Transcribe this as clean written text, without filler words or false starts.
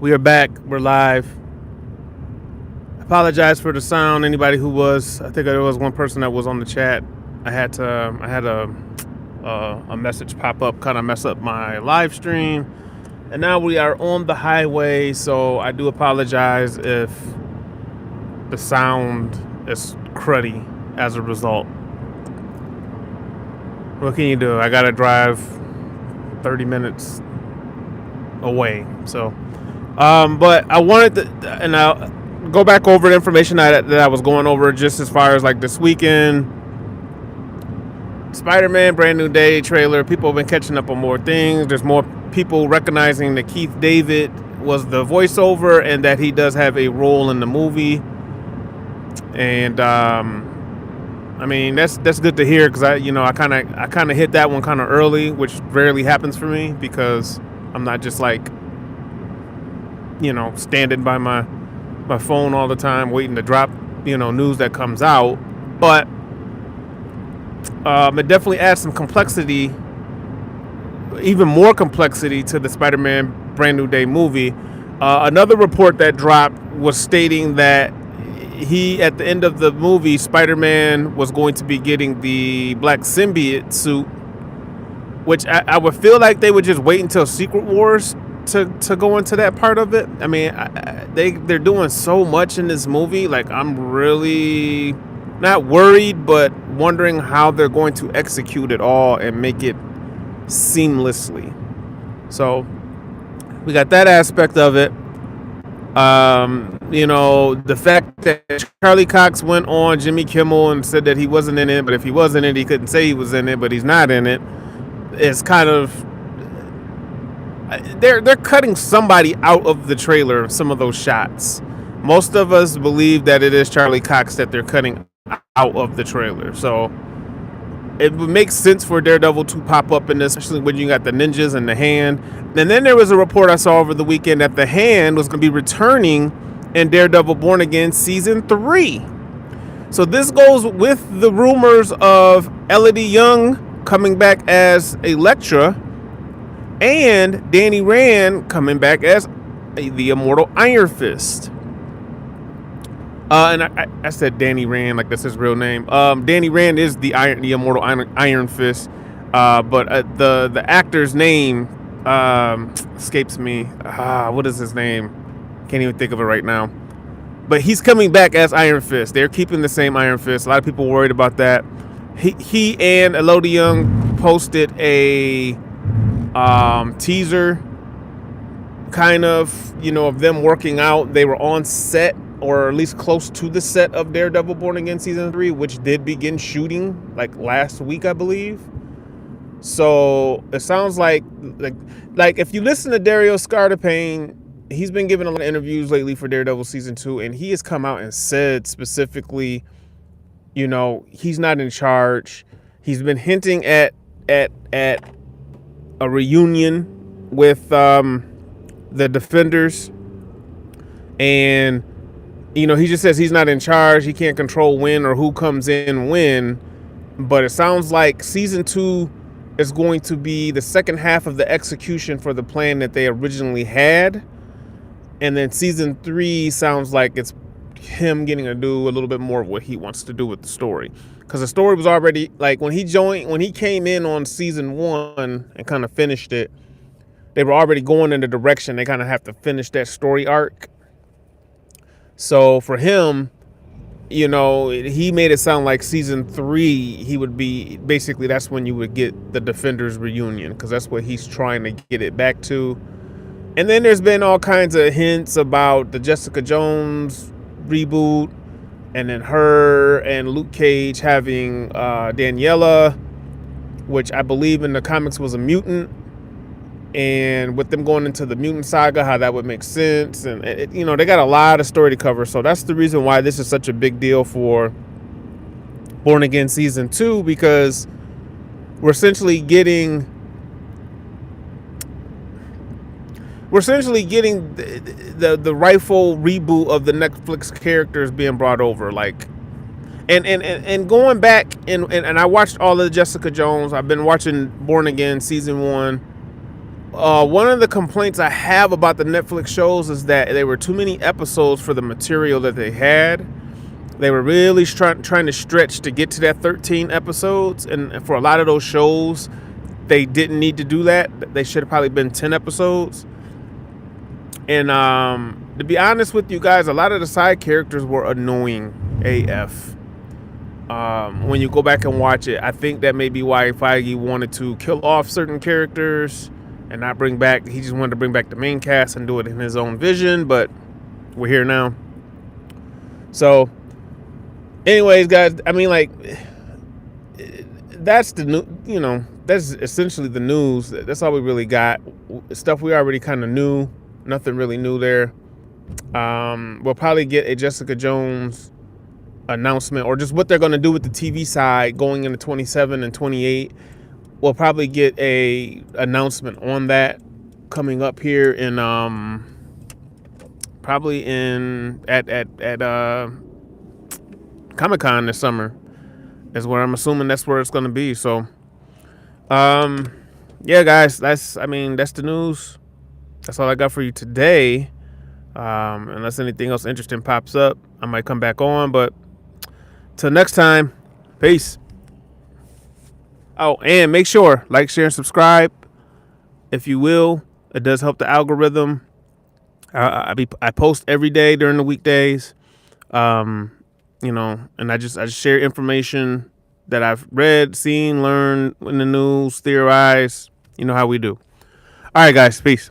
We are back. We're live. Apologize for the sound. Anybody who was, I think there was one person that was on the chat. I had a message pop up, kind of mess up my live stream, and now we are on the highway. So I do apologize if the sound is cruddy as a result. What can you do? I gotta drive 30 minutes away. So, but I wanted to, and I'll go back over the information that I was going over just as far as like this weekend. Spider-Man Brand New Day trailer. People have been catching up on more things. There's more people recognizing that Keith David was the voiceover and that he does have a role in the movie. And I mean that's good to hear, because I kind of hit that one kind of early, which rarely happens for me because I'm not just like standing by my phone all the time waiting to drop news that comes out. But it definitely adds some complexity, even more complexity, to the Spider-Man Brand New Day movie. Another report that dropped was stating that at the end of the movie, Spider-Man was going to be getting the black symbiote suit, which I would feel like they would just wait until Secret Wars to go into that part of it. I mean, they're doing so much in this movie. Like, I'm really not worried, but wondering how they're going to execute it all and make it seamlessly. So we got that aspect of it. The fact that Charlie Cox went on Jimmy Kimmel and said that he wasn't in it, but if he was in it, he couldn't say he was in it, but he's not in it. It's kind of, they're cutting somebody out of the trailer, some of those shots. Most of us believe that it is Charlie Cox that they're cutting out of the trailer. So it would make sense for Daredevil to pop up in this, especially when you got the ninjas and the hand. And then there was a report I saw over the weekend that the hand was going to be returning in Daredevil Born Again Season 3. So this goes with the rumors of Elodie Yung coming back as Elektra and Danny Rand coming back as the Immortal Iron Fist. And I said Danny Rand like that's his real name. Danny Rand is the Immortal Iron Fist, but the actor's name escapes me. What is his name? Can't even think of it right now. But he's coming back as Iron Fist. They're keeping the same Iron Fist. A lot of people worried about that. He and Elodie Yung posted a teaser, kind of, of them working out. They were on set, or at least close to the set of Daredevil Born Again Season 3, which did begin shooting like last week, I believe. So it sounds like if you listen to Dario Scartapane, he's been giving a lot of interviews lately for Daredevil Season 2, and he has come out and said specifically, he's not in charge. He's been hinting at a reunion with the Defenders, and he just says he's not in charge. He can't control when or who comes in when. But it sounds like Season 2 is going to be the second half of the execution for the plan that they originally had. And then Season 3 sounds like it's him getting to do a little bit more of what he wants to do with the story. Because the story was already, like, when he came in on Season 1 and kind of finished it, they were already going in the direction they kind of have to finish that story arc. So for him, he made it sound like Season 3, he would be, basically that's when you would get the Defenders reunion, because that's what he's trying to get it back to. And then there's been all kinds of hints about the Jessica Jones reboot, and then her and Luke Cage having Daniela, which I believe in the comics was a mutant. And with them going into the mutant saga, how that would make sense. And, they got a lot of story to cover. So that's the reason why this is such a big deal for Born Again Season 2, because we're essentially getting the rightful reboot of the Netflix characters being brought over. Like, and going back and I watched all of Jessica Jones. I've been watching Born Again Season 1. One of the complaints I have about the Netflix shows is that there were too many episodes for the material that they had. They were really trying to stretch to get to that 13 episodes, and for a lot of those shows, they didn't need to do that. They should have probably been 10 episodes. And to be honest with you guys, a lot of the side characters were annoying AF. When you go back and watch it, I think that may be why Feige wanted to kill off certain characters and not bring back. He just wanted to bring back the main cast and do it in his own vision. But we're here now. So, anyways, guys, I mean, like, that's the new. You know, that's essentially the news. That's all we really got. Stuff we already kind of knew. Nothing really new there. We'll probably get a Jessica Jones announcement, or just what they're going to do with the TV side going into 27 and 28. We'll probably get a announcement on that coming up here in probably at Comic-Con this summer is where I'm assuming that's where it's going to be. So yeah, guys, that's the news. That's all I got for you today. Unless anything else interesting pops up, I might come back on, but till next time, peace. Oh, and make sure, like, share, and subscribe if you will. It does help the algorithm. I post every day during the weekdays. And I just share information that I've read, seen, learned in the news, theorized. You know how we do. All right, guys, peace.